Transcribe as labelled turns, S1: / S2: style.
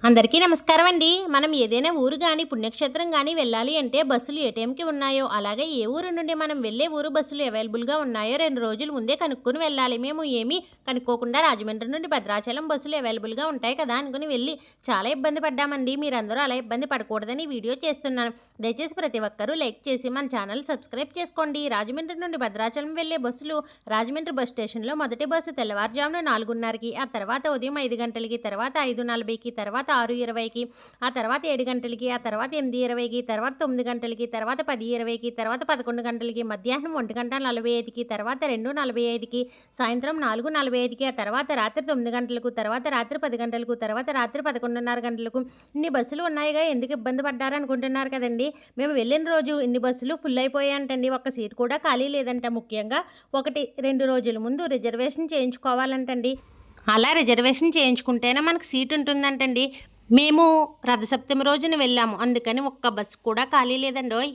S1: అందరికీ నమస్కారం అండి. మనం ఏదైనా ఊరు గాని, పుణ్యక్షేత్రం గాని వెళ్ళాలి అంటే బస్సులు ఏ టైంకి ఉన్నాయో, అలాగే ఏ ఊరు నుండి మనం వెళ్ళే ఊరు బస్సులు అవైలబుల్‌గా ఉన్నాయో 2 రోజుల ముందే కనుక్కొని వెళ్ళాలి. మేము ఏమీ కనుక్కోకుండా రాజమండ్రి నుండి భద్రాచలం బస్సులు అవైలబుల్‌గా ఉంటాయి కదా అనుకుని వెళ్ళి చాలా ఇబ్బంది పడ్డామండి. మీరందరూ అలా ఇబ్బంది పడకూడదని వీడియో చేస్తున్నాను. దయచేసి ప్రతి ఒక్కరూ లైక్ చేసి మన ఛానల్ సబ్స్క్రైబ్ చేసుకోండి. రాజమండ్రి నుండి భద్రాచలం వెళ్ళే బస్సులు రాజమండ్రి బస్ స్టేషన్‌లో మొదటి బస్సు తెల్లవారుజామున 4:30కి, ఆ తర్వాత ఉదయం 5 గంటలకి, తర్వాత 5:40కి, తర్వాత 6:20కి, ఆ తర్వాత 7 గంటలకి, ఆ తర్వాత 8:20కి, తర్వాత 9 గంటలకి, తర్వాత 10:20కి, తర్వాత 11 గంటలకి, మధ్యాహ్నం 1:45కి, తర్వాత 2:45కి, సాయంత్రం 4:45కి, ఆ తర్వాత రాత్రి 9 గంటలకు, తర్వాత రాత్రి 10 గంటలకు, తర్వాత రాత్రి 11:30 గంటలకు. ఇన్ని బస్సులు ఉన్నాయిగా ఎందుకు ఇబ్బంది పడ్డారు అనుకుంటున్నారు కదండి. మేము వెళ్ళిన రోజు ఇన్ని బస్సులు ఫుల్ అయిపోయాయంటండి. ఒక్క సీట్ కూడా ఖాళీ లేదంట. ముఖ్యంగా 2 రోజుల ముందు రిజర్వేషన్ చేయించుకోవాలంటండి. అలా రిజర్వేషన్ చేయించుకుంటేనే మనకు సీట్ ఉంటుందంటండి. మేము రథసప్తమి రోజున వెళ్ళాము. అందుకని ఒక్క బస్సు కూడా ఖాళీ లేదండోయ్.